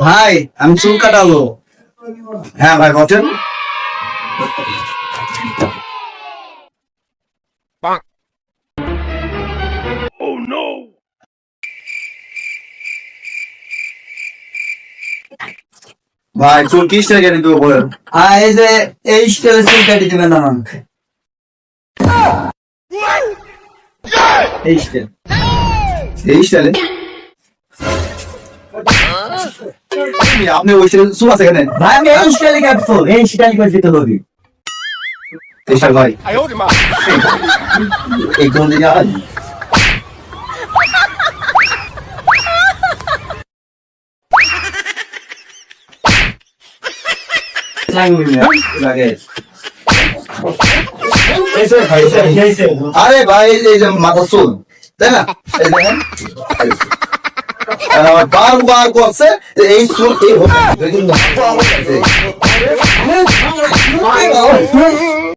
ভাই আমি চুল কাটাবো। হ্যাঁ ভাই বলেন। ভাই চুল কি স্টাইল কেটে দেবো বলেন? এই যে এই স্টাইলে চুল কেটে দিবেন আমাকে। এই স্টাইল এই স্টাইলে আপনি ওই স্টাইলে চুল আছে এখানে? ভাই আমি এই স্টাইলে কাটবো, এই স্টাইল করে দিতে হবে। তেষার ভাই এই কোন দিকে আজ আরে ভাই এই যে মাথা চুল তাই না, এই দেখেন বারবার করছে এই চুল এই